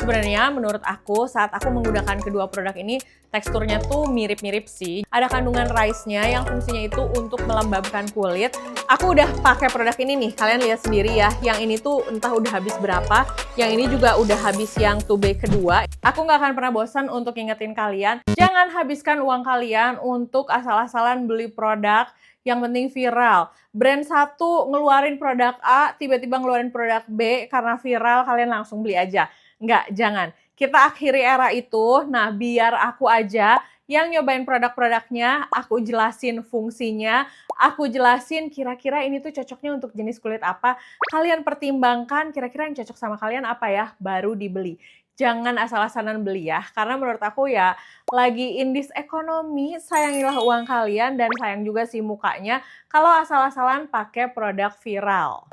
Sebenarnya menurut aku saat aku menggunakan kedua produk ini teksturnya tuh mirip-mirip sih. Ada kandungan rice-nya yang fungsinya itu untuk melembabkan kulit. Aku udah pakai produk ini nih, kalian lihat sendiri ya. Yang ini tuh entah udah habis berapa, yang ini juga udah habis yang 2B kedua. Aku nggak akan pernah bosan untuk ngingetin kalian, jangan habiskan uang kalian untuk asal-asalan beli produk yang penting viral. Brand satu ngeluarin produk A, tiba-tiba ngeluarin produk B karena viral, kalian langsung beli aja. Enggak, jangan. Kita akhiri era itu, nah biar aku aja yang nyobain produk-produknya, aku jelasin fungsinya, aku jelasin kira-kira ini tuh cocoknya untuk jenis kulit apa, kalian pertimbangkan kira-kira yang cocok sama kalian apa ya, baru dibeli. Jangan asal-asalan beli ya, karena menurut aku ya lagi in this ekonomi, sayangilah uang kalian dan sayang juga sih mukanya kalau asal-asalan pakai produk viral.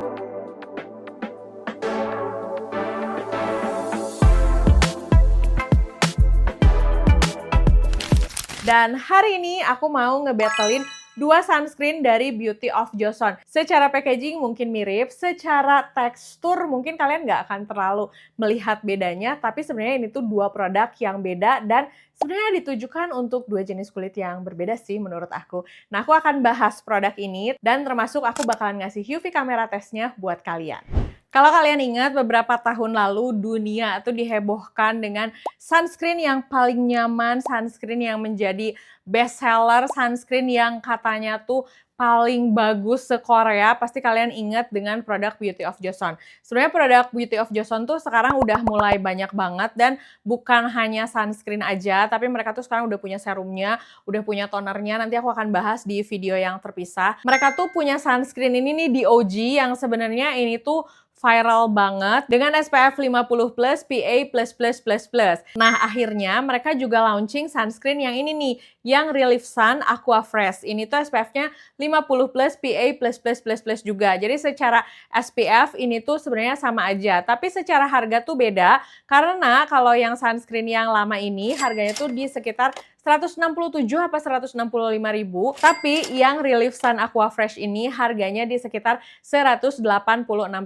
Dan hari ini aku mau ngebattlein dua sunscreen dari Beauty of Joseon. Secara packaging mungkin mirip, secara tekstur mungkin kalian nggak akan terlalu melihat bedanya, tapi sebenarnya ini tuh dua produk yang beda dan sebenarnya ditujukan untuk dua jenis kulit yang berbeda sih menurut aku. Nah, aku akan bahas produk ini dan termasuk aku bakalan ngasih UV camera testnya buat kalian. Kalau kalian ingat beberapa tahun lalu dunia tuh dihebohkan dengan sunscreen yang paling nyaman, sunscreen yang menjadi best seller, sunscreen yang katanya tuh paling bagus se-Korea. Pasti kalian ingat dengan produk Beauty of Joseon. Sebenarnya produk Beauty of Joseon tuh sekarang udah mulai banyak banget dan bukan hanya sunscreen aja, tapi mereka tuh sekarang udah punya serumnya, udah punya tonernya. Nanti aku akan bahas di video yang terpisah. Mereka tuh punya sunscreen ini nih di OG yang sebenarnya ini tuh viral banget dengan SPF 50+, PA++++. Nah, akhirnya mereka juga launching sunscreen yang ini nih, yang Relief Sun Aqua Fresh. Ini tuh SPF-nya 50+, PA++++ juga. Jadi secara SPF ini tuh sebenarnya sama aja, tapi secara harga tuh beda karena kalau yang sunscreen yang lama ini harganya tuh di sekitar 167 apa 165 ribu, tapi yang Relief Sun Aqua Fresh ini harganya di sekitar 186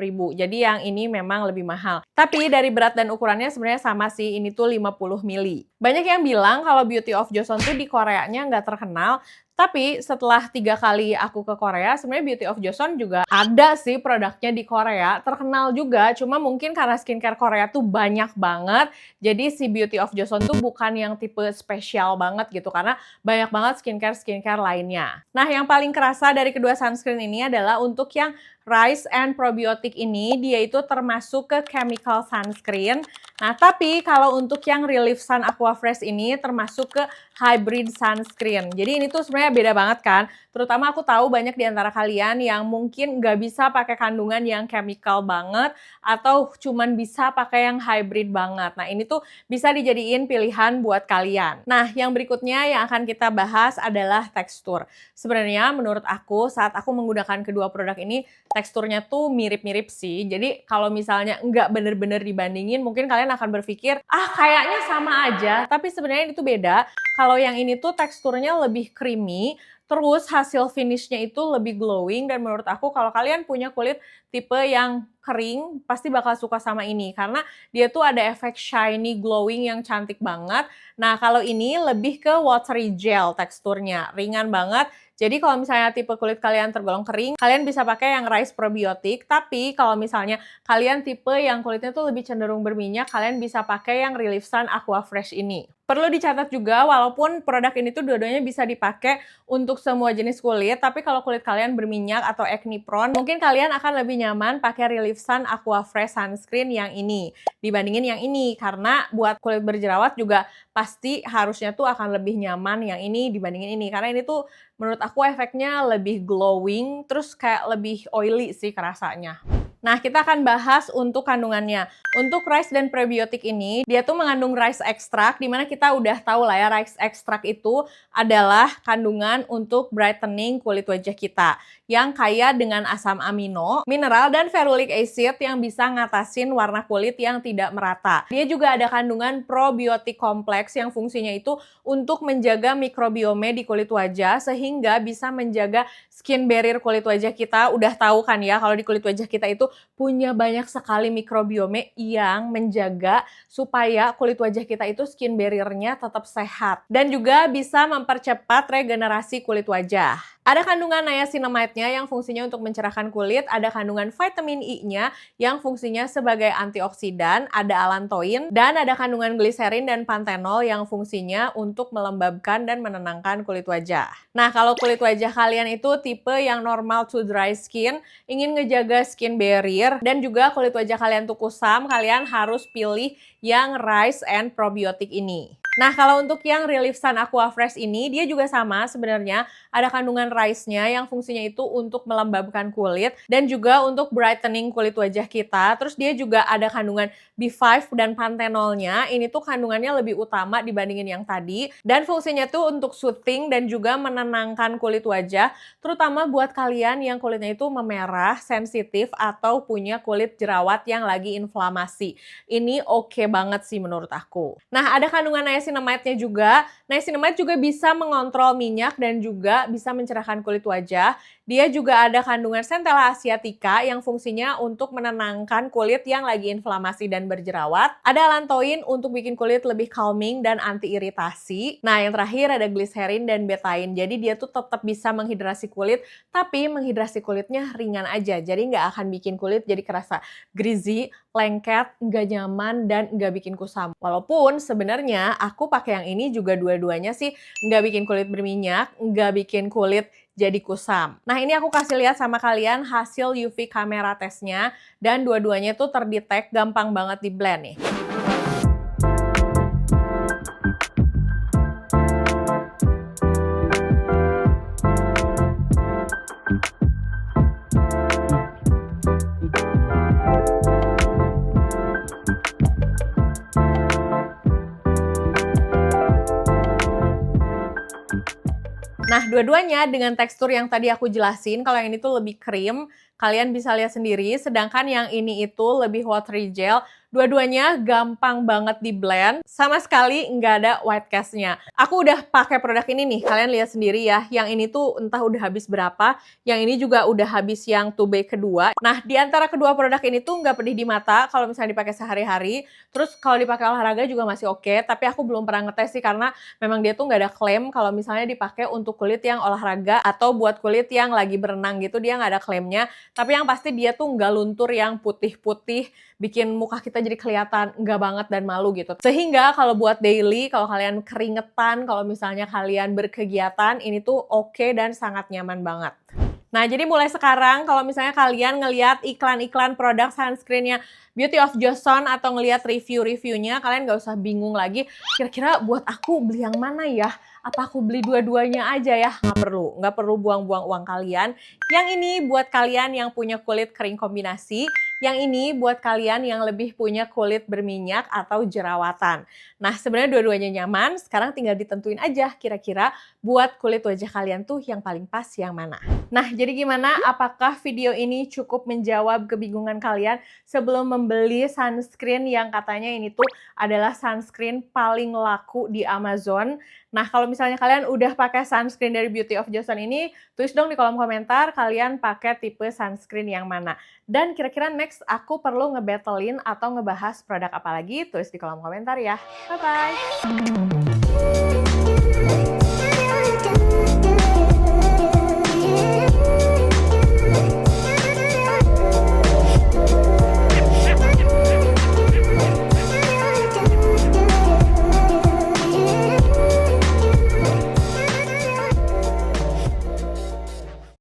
ribu. Jadi yang ini memang lebih mahal. Tapi dari berat dan ukurannya sebenarnya sama sih, ini tuh 50 mili. Banyak yang bilang kalau Beauty of Joseon tuh di Koreanya nggak terkenal, tapi setelah 3 kali aku ke Korea, sebenarnya Beauty of Joseon juga ada sih produknya di Korea, terkenal juga, cuma mungkin karena skincare Korea tuh banyak banget, jadi si Beauty of Joseon tuh bukan yang tipe spesial banget gitu, karena banyak banget skincare lainnya. Nah, yang paling kerasa dari kedua sunscreen ini adalah untuk yang Rice and Probiotic ini, dia itu termasuk ke chemical sunscreen. Nah, tapi kalau untuk yang Relief Sun Aqua Fresh ini termasuk ke hybrid sunscreen. Jadi ini tuh sebenarnya beda banget kan. Terutama aku tahu banyak di antara kalian yang mungkin nggak bisa pakai kandungan yang chemical banget atau cuman bisa pakai yang hybrid banget. Nah, ini tuh bisa dijadiin pilihan buat kalian. Nah, yang berikutnya yang akan kita bahas adalah tekstur. Sebenarnya menurut aku saat aku menggunakan kedua produk ini teksturnya tuh mirip-mirip sih. Jadi kalau misalnya nggak bener-bener dibandingin, mungkin kalian akan berpikir, ah kayaknya sama aja. Tapi sebenarnya ini tuh beda. Kalau yang ini tuh teksturnya lebih creamy, terus hasil finishnya itu lebih glowing. Dan menurut aku kalau kalian punya kulit tipe yang kering, pasti bakal suka sama ini. Karena dia tuh ada efek shiny, glowing yang cantik banget. Nah, kalau ini lebih ke watery gel teksturnya, ringan banget. Jadi kalau misalnya tipe kulit kalian tergolong kering, kalian bisa pakai yang Rice Probiotic. Tapi kalau misalnya kalian tipe yang kulitnya tuh lebih cenderung berminyak, kalian bisa pakai yang Relief Sun Aqua Fresh ini. Perlu dicatat juga, walaupun produk ini tuh dua-duanya bisa dipakai untuk semua jenis kulit, tapi kalau kulit kalian berminyak atau acne prone, mungkin kalian akan lebih nyaman pakai Relief Sun Aqua Fresh Sunscreen yang ini dibandingin yang ini, karena buat kulit berjerawat juga pasti harusnya tuh akan lebih nyaman yang ini dibandingin ini, karena ini tuh menurut aku efeknya lebih glowing, terus kayak lebih oily sih kerasanya. Nah, kita akan bahas untuk kandungannya. Untuk rice dan probiotik ini, dia tuh mengandung rice extract, dimana kita udah tahu lah ya, rice extract itu adalah kandungan untuk brightening kulit wajah kita, yang kaya dengan asam amino, mineral, dan ferulic acid yang bisa ngatasin warna kulit yang tidak merata. Dia juga ada kandungan probiotik kompleks yang fungsinya itu untuk menjaga mikrobiome di kulit wajah, sehingga bisa menjaga skin barrier kulit wajah kita. Udah tahu kan ya, kalau di kulit wajah kita itu punya banyak sekali mikrobiome yang menjaga supaya kulit wajah kita itu skin barrier-nya tetap sehat. Dan juga bisa mempercepat regenerasi kulit wajah. Ada kandungan niacinamide-nya yang fungsinya untuk mencerahkan kulit, ada kandungan vitamin I-nya yang fungsinya sebagai antioksidan, ada allantoin, dan ada kandungan gliserin dan pantenol yang fungsinya untuk melembabkan dan menenangkan kulit wajah. Nah, kalau kulit wajah kalian itu tipe yang normal to dry skin, ingin ngejaga skin barrier, dan juga kulit wajah kalian tuh kusam, kalian harus pilih yang Rice and Probiotic ini. Nah, kalau untuk yang Relief Sun Aqua Fresh ini, dia juga sama sebenarnya. Ada kandungan rice-nya yang fungsinya itu untuk melembabkan kulit dan juga untuk brightening kulit wajah kita. Terus dia juga ada kandungan B5 dan pantenolnya. Ini tuh kandungannya lebih utama dibandingin yang tadi. Dan fungsinya tuh untuk soothing dan juga menenangkan kulit wajah. Terutama buat kalian yang kulitnya itu memerah, sensitif, atau punya kulit jerawat yang lagi inflamasi. Ini oke banget sih menurut aku. Nah, ada kandungan niacinamide-nya juga. Niacinamide juga bisa mengontrol minyak dan juga bisa mencerahkan kulit wajah. Dia juga ada kandungan Centella asiatica yang fungsinya untuk menenangkan kulit yang lagi inflamasi dan berjerawat. Ada allantoin untuk bikin kulit lebih calming dan anti-iritasi. Nah, yang terakhir ada glycerin dan betaine. Jadi dia tuh tetap bisa menghidrasi kulit, tapi menghidrasi kulitnya ringan aja. Jadi nggak akan bikin kulit jadi kerasa greasy, lengket, nggak nyaman, dan nggak bikin kusam. Walaupun sebenarnya aku pakai yang ini juga dua-duanya sih nggak bikin kulit berminyak, nggak bikin kulit jadi kusam. Nah, ini aku kasih lihat sama kalian hasil UV kamera tesnya, dan dua-duanya tuh terdetek gampang banget di blend nih. Nah, dua-duanya dengan tekstur yang tadi aku jelasin, kalau yang ini tuh lebih krim, kalian bisa lihat sendiri, sedangkan yang ini itu lebih watery gel. Dua-duanya gampang banget di blend, sama sekali nggak ada white cast-nya. Aku udah pakai produk ini nih, kalian lihat sendiri ya. Yang ini tuh entah udah habis berapa, yang ini juga udah habis yang 2B kedua. Nah, di antara kedua produk ini tuh nggak pedih di mata kalau misalnya dipakai sehari-hari. Terus kalau dipakai olahraga juga masih oke, tapi aku belum pernah ngetes sih karena memang dia tuh nggak ada klaim kalau misalnya dipakai untuk kulit yang olahraga atau buat kulit yang lagi berenang gitu, dia nggak ada klaimnya. Tapi yang pasti dia tuh nggak luntur yang putih-putih, bikin muka kita jadi kelihatan nggak banget dan malu gitu. Sehingga kalau buat daily, kalau kalian keringetan, kalau misalnya kalian berkegiatan, ini tuh oke dan sangat nyaman banget. Nah, jadi mulai sekarang kalau misalnya kalian ngelihat iklan-iklan produk sunscreen-nya Beauty of Joseon atau ngelihat review-reviewnya, kalian nggak usah bingung lagi, kira-kira buat aku beli yang mana ya? Apa aku beli dua-duanya aja ya? Nggak perlu buang-buang uang kalian. Yang ini buat kalian yang punya kulit kering kombinasi, yang ini buat kalian yang lebih punya kulit berminyak atau jerawatan. Nah, sebenarnya dua-duanya nyaman, sekarang tinggal ditentuin aja kira-kira buat kulit wajah kalian tuh yang paling pas yang mana. Nah, jadi gimana? Apakah video ini cukup menjawab kebingungan kalian sebelum membeli sunscreen yang katanya ini tuh adalah sunscreen paling laku di Amazon? Nah, kalau misalnya kalian udah pakai sunscreen dari Beauty of Joseon ini, tulis dong di kolom komentar kalian pakai tipe sunscreen yang mana. Dan kira-kira next aku perlu ngebattlein atau ngebahas produk apa lagi? Tulis di kolom komentar ya. Bye-bye!